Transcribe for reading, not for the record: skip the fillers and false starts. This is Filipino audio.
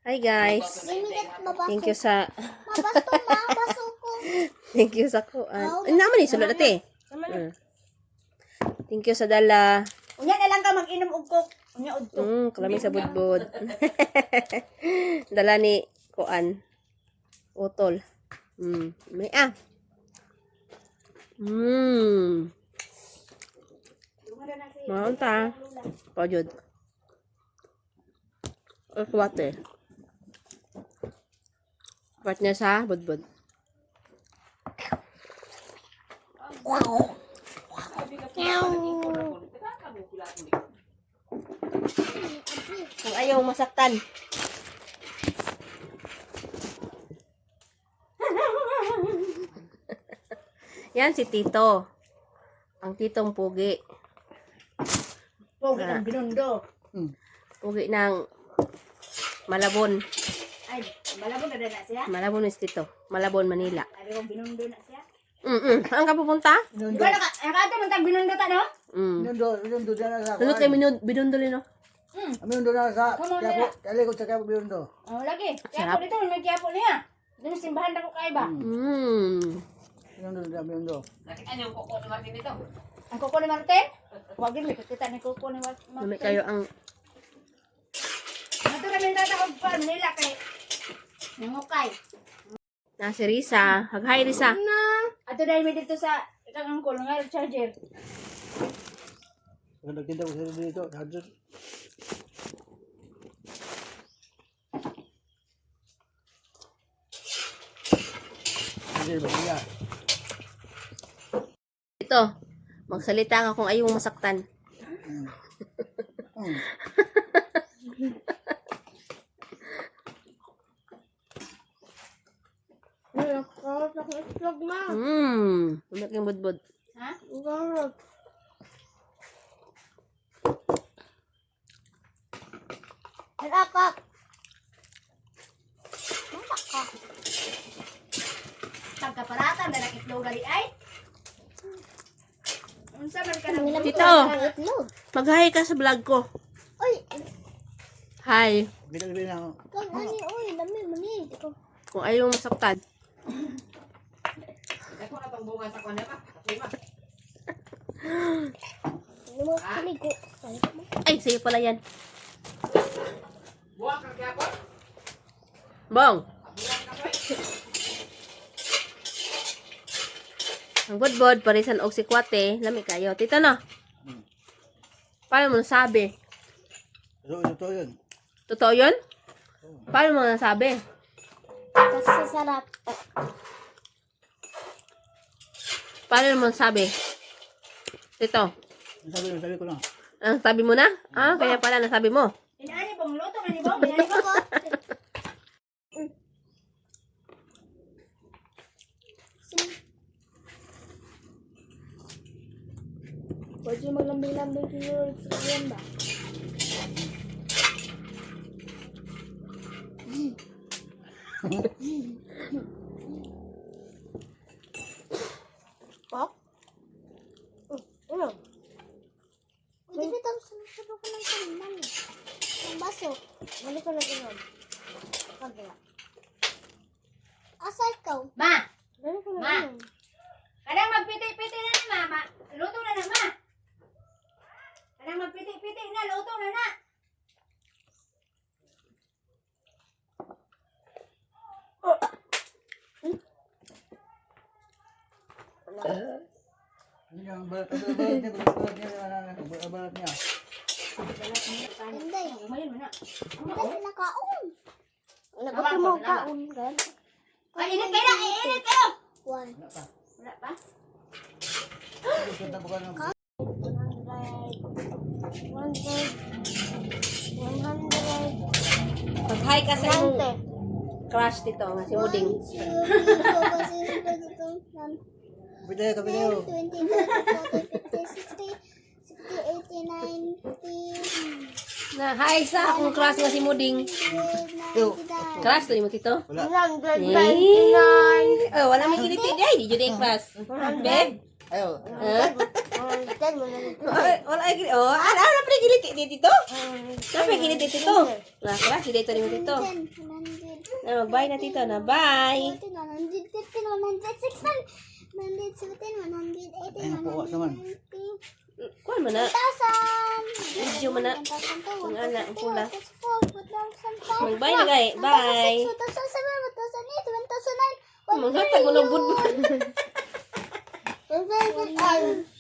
Hi guys. Thank you sa Thank you sa kuan. Naman ni sulod ate. Thank you sa dala. Unya na lang ka mag-inom og coke. Unya og coke. Kalami sa budbud. Dala ni kuan. Utol. May Manta. Pajud. Kuwate. Kuwat niya sa budbud. Kung ayaw masaktan. Yan si Tito. Ang titong pugi. Pogi ng binundo. Pugi ng Malabon. Ay, Malabon na na siya. Malabon is Tito. Malabon, Manila. Ay, kung binundo na siya. Saan ka pupunta? Di ba nakato man tag binundo ta no? Binundo na sa. Nunod kay binunduli no? Binundo na sa. Kiyapo, kali ko sa Kiyapo binundo. Oh, lagi. Sarap. Kiyapo dito, may kiyapo niya. Dito simbahan na ko kay ba. Binundo. Ang kuko ni Martin? Wag din kita ni kuko ni Martin. May kayo ang Ato kami tatawag pa nila kay nangukay. na si Risa. Hag-hi Risa. Ato dahil may dito sa ikang angkol nga charger. Nagtinda ko sa dito. Charger. Charger ba niya? Ito. Magsalita ka kung ayaw mong masaktan. Unak yung budbud. Ha? Nagakak. Pagkaparatan na nakitlo gali ay. Unsa man ka nang Tito, mag-hi ka sa vlog ko. Uy, Hi. Bilang kang ani, uy, dami mani. Ikaw. Kung ayaw mong masaktan. Ako na tong bunga sa kuan ba? Ano mo kaligo? Ay, sa'yo pala yan. Buwa ka kaya ko? Bong. Ang budbud, parisan og si Kwate, lami kayo. Tito na. Paano mo nasabi? Ito yun. Totoo yun? Paano mo nasabi? Kasi sarap. Paano mo nasabi? Tito, Sabi ko na. ang sabi mo na? Kaya pala nasabi mo. Inaani bang luto man ni bong? Inaani ko. Pwede maglambing-lambing kayo sa yan ba? Pop? Ano? Pwede ba itong sunusudo ko ng kanan eh? Ang baso. Mali ko na inom. Kagaya. Asa ikaw? Ma, Mali ko na Ma. inom. kadang magpiti-piti na na ma. Luto na na ma. Kadang magpiti-piti na luto na na. Ano yung balat niya? Hindi. Umayon mo na. Hindi sila kaon. Nagbuti mo kaon, gan. Ay, init kayo na! Init kayo! One. Wala pa? Ganda po ka ng 100. 100. Mag-hi ka sa iyong 90. crush dito, nga si Uding. 1, 2, 3, 4, 5, 6, 7, 8, 9, 10, 11, 12, 13, 14, 15, 16, 17, 18, 19, 20, 21, 22, 23, 24, 25, 26, 27, 28, 29, 30. Na, hi sa akong crush nga si Muding. Crush to mo Tito? wala. 129. Oh, wala may kiliti. Ay, di jud crush. Babe. Ayaw. Wala ay gili. Oh, ano na pre gili dito? Sabi gili dito. Nah, kaya si dito rin dito. Na bye na tito na. Bye. 115, 116, 117, 118, Ay, nakuha naman. 120, Kuan mo na. 1,000. Video mo na. 1,002, Ang anak, ang pula. 1,004, 1,005, Mag-bye na gay. Bye. 1,006, 1,007, 1,008, 1,009, Manghatag mo ng budbud. 1,010.